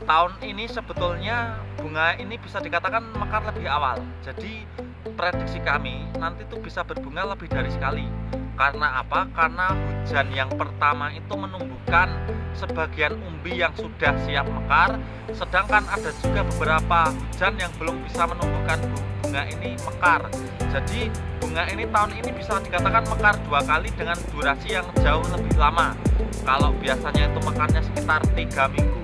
tahun ini sebetulnya bunga ini bisa dikatakan mekar lebih awal. Jadi prediksi kami nanti tuh bisa berbunga lebih dari sekali. Karena apa? Karena hujan yang pertama itu menumbuhkan sebagian umbi yang sudah siap mekar, sedangkan ada juga beberapa hujan yang belum bisa menumbuhkan bunga ini mekar. Jadi bunga ini tahun ini bisa dikatakan mekar 2 kali dengan durasi yang jauh lebih lama. Kalau biasanya itu mekarnya sekitar 3 minggu,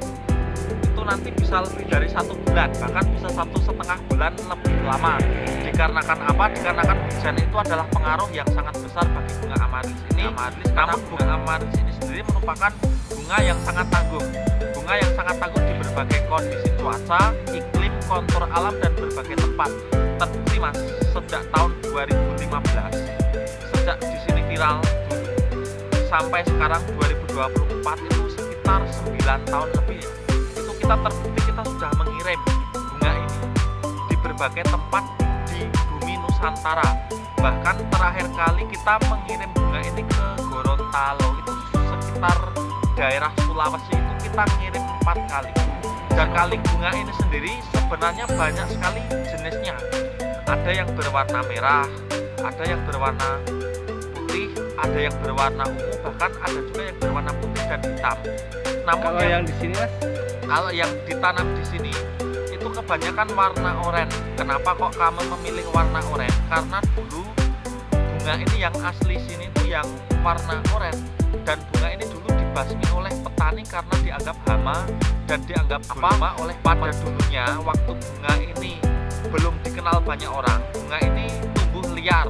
itu nanti bisa lebih dari 1 bulan, bahkan bisa 1,5 bulan lebih lama. Dikarenakan apa? Dikarenakan hujan itu adalah pengaruh yang sangat besar bagi bunga amaryllis ini. Namun bunga amaryllis ini sendiri merupakan bunga yang sangat tangguh. Bunga yang sangat tangguh di berbagai kondisi cuaca, iklim, kontur alam, dan berbagai tempat. Terbukti mas, sejak tahun 2015, sejak di sini viral sampai sekarang 2024 itu sekitar 9 tahun lebih ya. Itu kita terbukti kita sudah mengirim bunga ini di berbagai tempat di bumi Nusantara. Bahkan terakhir kali kita mengirim bunga ini ke Gorontalo, itu sekitar daerah Sulawesi, itu kita ngirim 4 kali. Dan kali bunga ini sendiri sebenarnya banyak sekali jenisnya. Ada yang berwarna merah, ada yang berwarna putih, ada yang berwarna ungu, bahkan ada juga yang berwarna putih dan hitam. Namun kalau yang di sini mas, kalau yang ditanam di sini itu kebanyakan warna oranye. Kenapa kok kamu memilih warna oranye? Karena dulu bunga ini yang asli sini itu yang warna oranye, dan bunga ini dulu dibasmi oleh petani karena dianggap hama dan dianggap apa oleh pada dulunya. Waktu bunga ini belum dikenal banyak orang, bunga ini tumbuh liar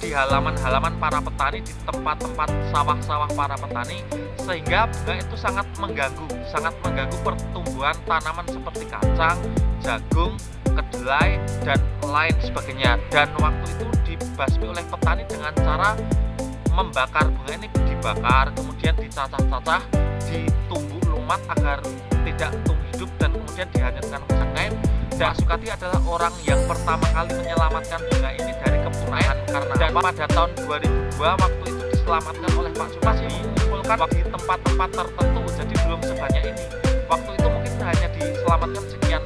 di halaman-halaman para petani, di tempat-tempat sawah-sawah para petani, sehingga bunga itu sangat mengganggu pertumbuhan tanaman seperti kacang, jagung, kedelai, dan lain sebagainya. Dan waktu itu dibasmi oleh petani dengan cara membakar bunga ini, dibakar kemudian dicacah-cacah, ditumbuk lumat agar tidak tumbuh hidup, dan kemudian dihanyutkan ke sungai. Dan Pak Sukati adalah orang yang pertama kali menyelamatkan bunga ini dari kepunahan. Karena pada tahun 2002 waktu itu diselamatkan oleh Pak Sukati, dikumpulkan di tempat-tempat tertentu, jadi belum sebanyak ini. Waktu itu mungkin hanya diselamatkan sekian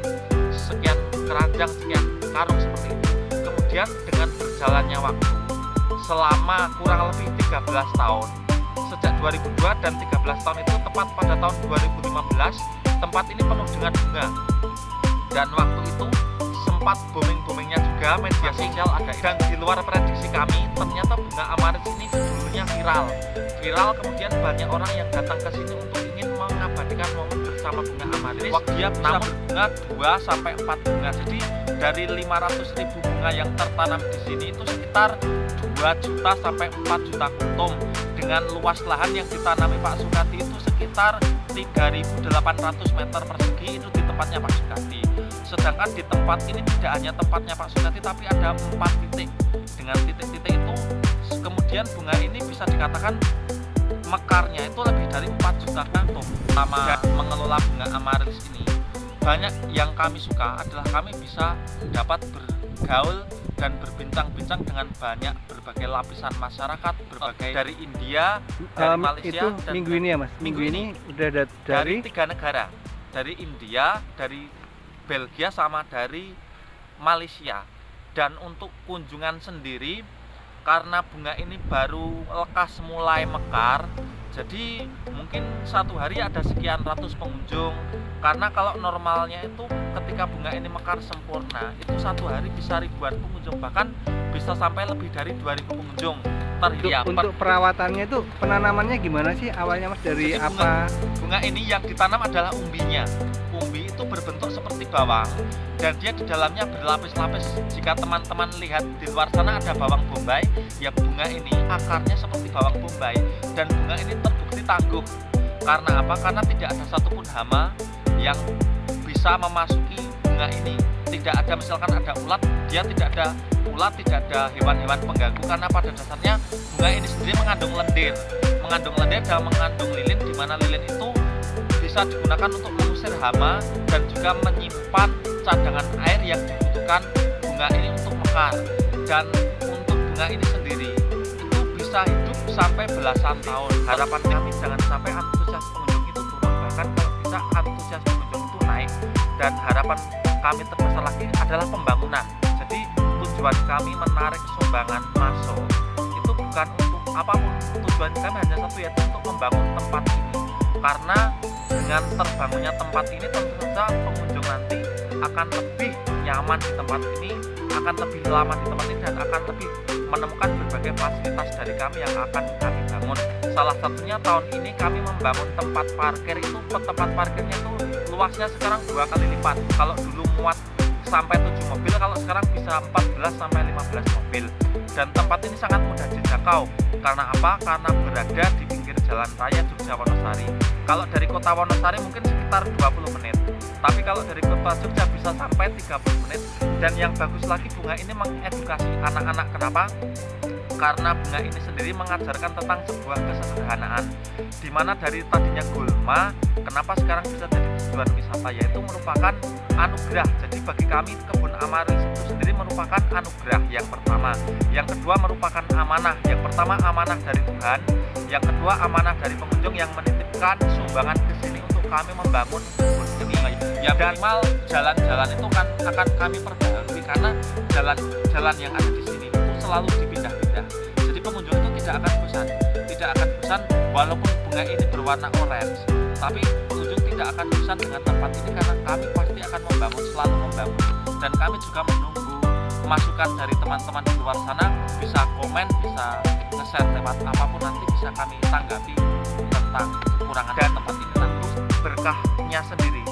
keranjang, sekian karung seperti itu. Kemudian dengan berjalannya waktu selama kurang lebih 13 tahun, sejak 2002 dan 13 tahun itu tepat pada tahun 2015, tempat ini penuh dengan bunga. Dan waktu itu sempat booming-boomingnya juga media sosial ada, dan di luar prediksi kami ternyata bunga amaryllis ini dulunya viral, kemudian banyak orang yang datang ke sini untuk ingin mengabadikan momen bersama bunga amaryllis. Waktu dia bisa berbunga 2-4 bunga. Jadi dari 500.000 bunga yang tertanam di sini itu sekitar 2 juta sampai 4 juta kuntum. Dengan luas lahan yang ditanami Pak Sukati itu sekitar 3.800 meter persegi, itu di tempatnya Pak Sukati. Sedangkan di tempat ini tidak hanya tempatnya Pak Sukati, tapi ada 4 titik. Dengan titik-titik itu kemudian bunga ini bisa dikatakan mekarnya itu lebih dari 4 juta kantung. Selama mengelola bunga amaryllis ini, banyak yang kami suka adalah kami bisa dapat bergaul dan berbincang-bincang dengan banyak berbagai lapisan masyarakat, berbagai dari India, dari Malaysia, itu dan minggu ini ya mas? Minggu ini udah dari 3 negara, dari India, dari Belgia, sama dari Malaysia. Dan untuk kunjungan sendiri, karena bunga ini baru lekas mulai mekar, jadi mungkin satu hari ada sekian ratus pengunjung. Karena kalau normalnya itu ketika bunga ini mekar sempurna, itu satu hari bisa ribuan pengunjung, bahkan bisa sampai lebih dari 2.000 pengunjung. Untuk perawatannya itu, penanamannya gimana sih awalnya mas? Dari jadi apa? Bunga ini yang ditanam adalah umbinya. Umbi itu berbentuk seperti bawang, dan dia di dalamnya berlapis-lapis. Jika teman-teman lihat di luar sana ada bawang bombay, ya bunga ini akarnya seperti bawang bombay, dan bunga ini terbukti tangguh. Karena apa? Karena tidak ada satupun hama yang bisa memasuki bunga ini. Tidak ada, misalkan ada ulat, dia tidak ada ulat, tidak ada hewan-hewan pengganggu, karena pada dasarnya bunga ini sendiri mengandung lendir dan mengandung lilin, di mana lilin itu bisa digunakan untuk mengusir hama dan juga menyimpan cadangan air yang dibutuhkan bunga ini untuk mekar. Dan untuk bunga ini sendiri itu bisa hidup sampai belasan tahun. Harapan kami jangan sampai antusias pengunjung itu turun, bahkan kalau bisa antusias pengunjung itu naik. dan harapan kami terbesar lagi adalah pembangunan. Jadi tujuan kami menarik sumbangan masuk itu bukan untuk apapun, tujuan kami hanya satu, yaitu untuk membangun tempat ini. Karena dengan terbangunnya tempat ini tentu saja pengunjung nanti akan lebih nyaman di tempat ini, akan lebih lama di tempat ini, dan akan lebih menemukan berbagai fasilitas dari kami yang akan kami bangun. Salah satunya tahun ini kami membangun tempat parkir itu, tempat parkirnya itu luasnya sekarang 2 kali lipat. Kalau dulu muat sampai 7 mobil, kalau sekarang bisa 14 sampai 15 mobil. Dan tempat ini sangat mudah dijangkau. Karena apa? Karena berada di pinggir jalan raya Jogja Wonosari. Kalau dari kota Wonosari mungkin sekitar 20 menit. Tapi kalau dari kota Jogja bisa sampai 30 menit. Dan yang bagus lagi, bunga ini mengedukasi anak-anak. Kenapa? Karena bunga ini sendiri mengajarkan tentang sebuah kesederhanaan, dimana dari tadinya gulma, kenapa sekarang bisa jadi tujuan wisata, yaitu merupakan anugerah. Jadi bagi kami kebun Amaris itu sendiri merupakan anugerah yang pertama. Yang kedua merupakan amanah. Yang pertama amanah dari Tuhan, yang kedua amanah dari pengunjung yang menitipkan sumbangan ke sini untuk kami membangun kebun ini. Ya minimal jalan-jalan itu kan akan kami perbaharui, karena jalan-jalan yang ada di sini itu selalu dipindah-pindah. Jadi pengunjung itu tidak akan bosan walaupun bunga ini berwarna orange. Tapi pengunjung tidak akan bosan dengan tempat ini, karena kami pasti akan selalu membangun. Dan kami juga menunggu masukan dari teman-teman di luar sana, bisa komen, bisa nge-share lewat apapun, nanti bisa kami tanggapi tentang kekurangan dan tempat ini. Tentu berkahnya sendiri,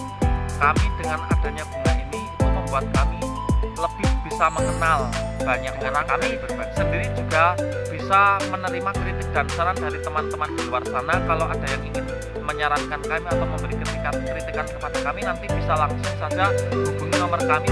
kami dengan adanya bunga ini itu membuat kami lebih bisa mengenal banyak orang. Kami sendiri juga bisa menerima kritik dan saran dari teman-teman di luar sana. Kalau ada yang ingin menyarankan kami atau memberi kritikan kepada kami, nanti bisa langsung saja hubungi nomor kami